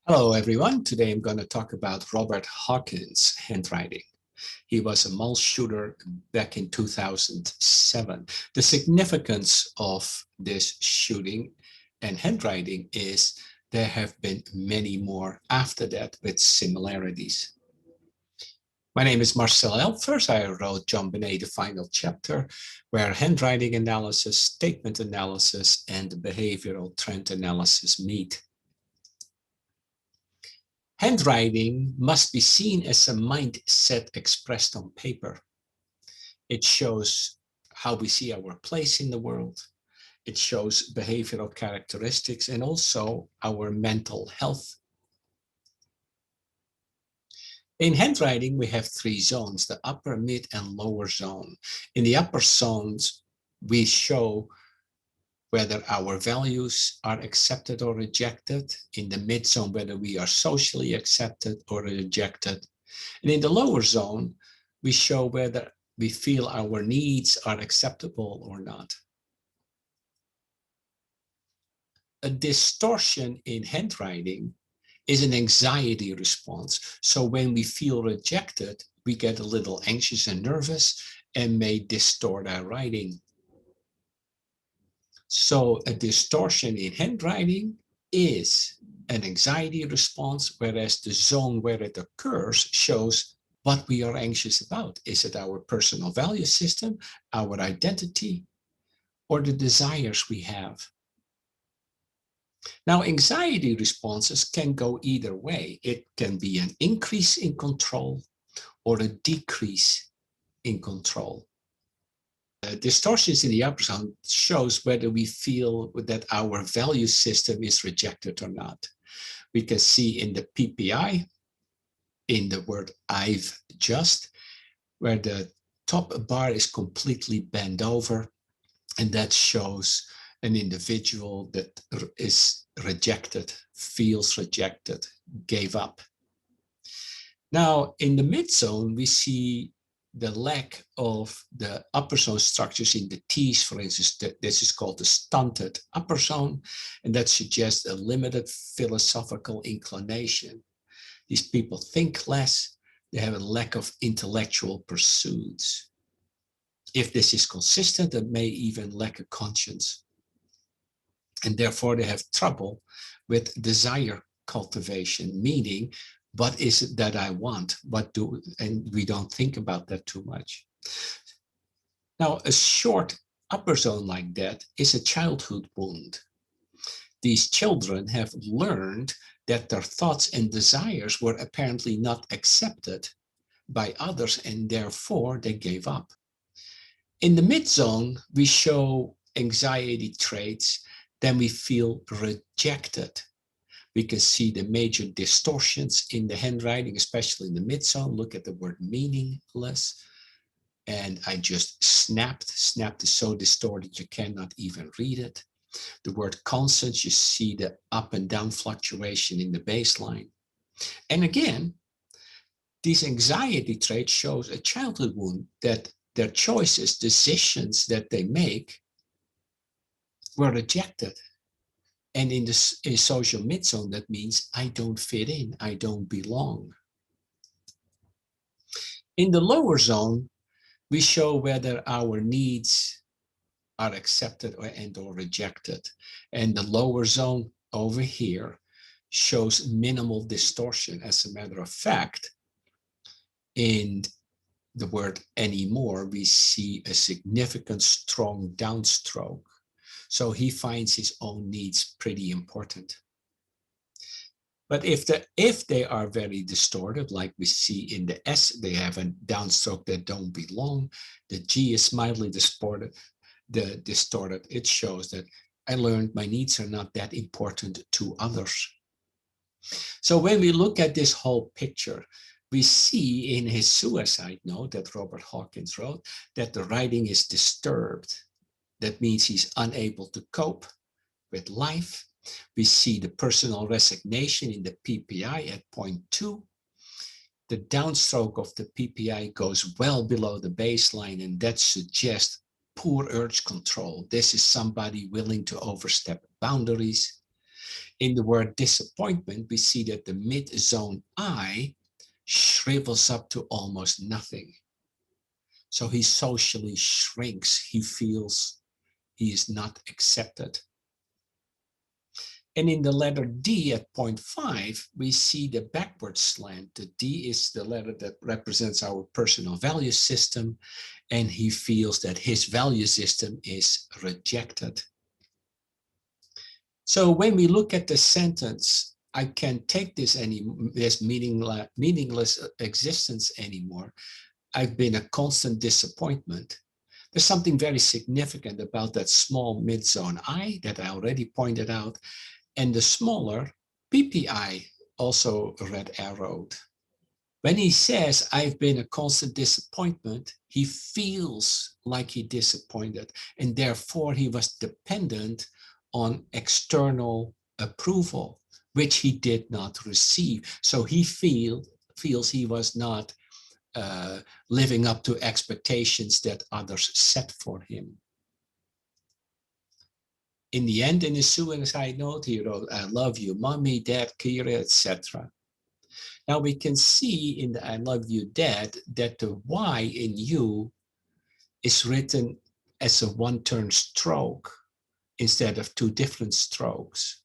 Hello, everyone. Today I'm going to talk about Robert Hawkins' handwriting. He was a mall shooter back in 2007. The significance of this shooting and handwriting is there have been many more after that with similarities. My name is Marcel Elpfers. I wrote John Bonet, the final chapter, where handwriting analysis, statement analysis, and behavioral trend analysis meet. Handwriting must be seen as a mindset expressed on paper. It shows how we see our place in the world. It shows behavioral characteristics and also our mental health. In handwriting, we have three zones, the upper, mid, and lower zone. In the upper zones, we show whether our values are accepted or rejected. In the mid zone, whether we are socially accepted or rejected. And in the lower zone, we show whether we feel our needs are acceptable or not. A distortion in handwriting is an anxiety response. So when we feel rejected, we get a little anxious and nervous and may distort our writing. So a distortion in handwriting is an anxiety response, whereas the zone where it occurs shows what we are anxious about. Is it our personal value system, our identity, or the desires we have? Now, anxiety responses can go either way. It can be an increase in control or a decrease in control. Distortions in the upper zone shows whether we feel that our value system is rejected or not. We can see in the PPI, in the word I've just, where the top bar is completely bent over, and that shows an individual that is rejected, feels rejected, gave up. Now, in the mid zone, we see the lack of the upper zone structures in the T's, for instance. This is called the stunted upper zone, and that suggests a limited philosophical inclination. These people think less, they have a lack of intellectual pursuits. If this is consistent, they may even lack a conscience. And therefore they have trouble with desire cultivation, meaning what is it that I want? And we don't think about that too much. Now, a short upper zone like that is a childhood wound. These children have learned that their thoughts and desires were apparently not accepted by others, and therefore they gave up. In the mid zone, we show anxiety traits, then we feel rejected. We can see the major distortions in the handwriting, especially in the mid zone. Look at the word meaningless. And I just snapped. Snapped is so distorted you cannot even read it. The word constant, you see the up and down fluctuation in the baseline. And again, these anxiety traits shows a childhood wound, that their choices, decisions that they make were rejected. And in the social mid-zone, that means I don't fit in, I don't belong. In the lower zone, we show whether our needs are accepted or rejected. And the lower zone over here shows minimal distortion. As a matter of fact, in the word anymore, we see a significant strong downstroke. So he finds his own needs pretty important. But if they are very distorted, like we see in the S, they have a downstroke that don't belong. The G is mildly distorted. It shows that I learned my needs are not that important to others. So when we look at this whole picture, we see in his suicide note that Robert Hawkins wrote that the writing is disturbed. That means he's unable to cope with life. We see the personal resignation in the PPI at 0.2. The downstroke of the PPI goes well below the baseline, and that suggests poor urge control. This is somebody willing to overstep boundaries. In the word disappointment, we see that the mid-zone I shrivels up to almost nothing. So he socially shrinks. He feels he is not accepted. And in the letter D at point 5, we see the backward slant. The D is the letter that represents our personal value system, and he feels that his value system is rejected. So when we look at the sentence, I can't take this meaningless existence anymore. I've been a constant disappointment. There's something very significant about that small mid-zone I that I already pointed out, and the smaller PPI, also red arrowed. When he says, I've been a constant disappointment, he feels like he disappointed, and therefore he was dependent on external approval, which he did not receive. So he feels he was not living up to expectations that others set for him. In the end, in his suicide note, he wrote, I love you, mommy, dad, Kira, etc. Now we can see in the I love you, dad, that the Y in you is written as a one-turn stroke instead of two different strokes.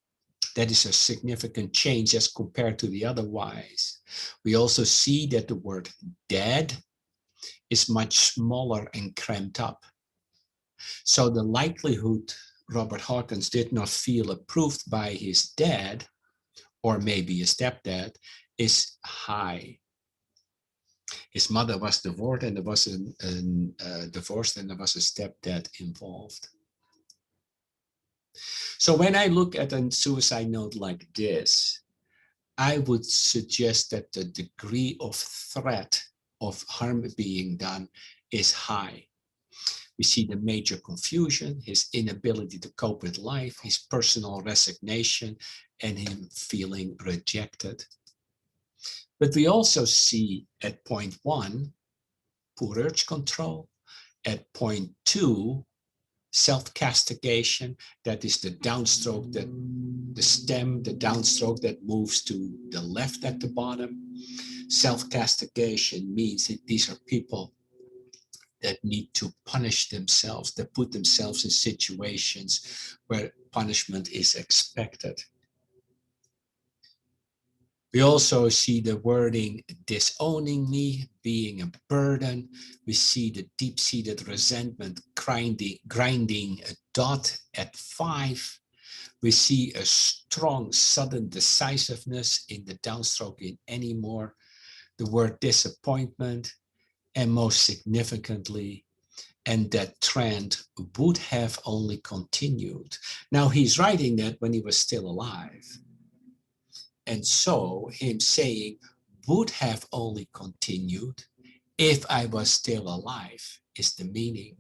That is a significant change as compared to the other Ys. We also see that the word dad is much smaller and cramped up. So the likelihood Robert Hawkins did not feel approved by his dad, or maybe his stepdad, is high. His mother was divorced, and there was divorced, and there was a stepdad involved. So when I look at a suicide note like this, I would suggest that the degree of threat of harm being done is high. We see the major confusion, his inability to cope with life, his personal resignation, and him feeling rejected. But we also see at point 1, poor urge control. At point 2, self-castigation. That is the downstroke, that the stem, the downstroke that moves to the left at the bottom. Self-castigation means that these are people that need to punish themselves, that put themselves in situations where punishment is expected. We also see the wording disowning me, being a burden. We see the deep-seated resentment grinding a dot at 5. We see a strong, sudden decisiveness in the downstroke in anymore. The word disappointment, and most significantly, and that trend would have only continued. Now he's writing that when he was still alive. And so him saying would have only continued if I was still alive is the meaning.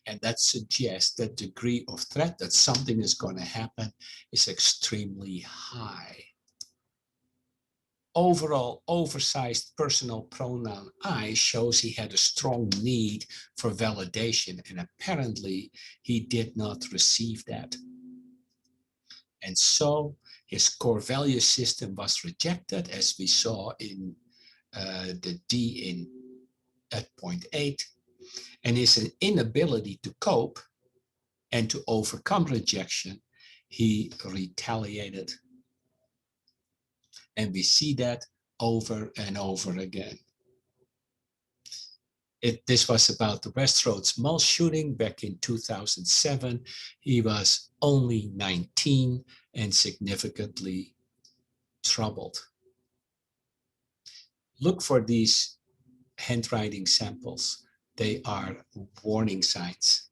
And that suggests that degree of threat that something is going to happen is extremely high. Overall, oversized personal pronoun I shows he had a strong need for validation, and apparently he did not receive that. And so his core value system was rejected, as we saw in the D at point 8, and his inability to cope and to overcome rejection, he retaliated. And we see that over and over again. This was about the Westroads Mall shooting back in 2007. He was only 19 and significantly troubled. Look for these handwriting samples. They are warning signs.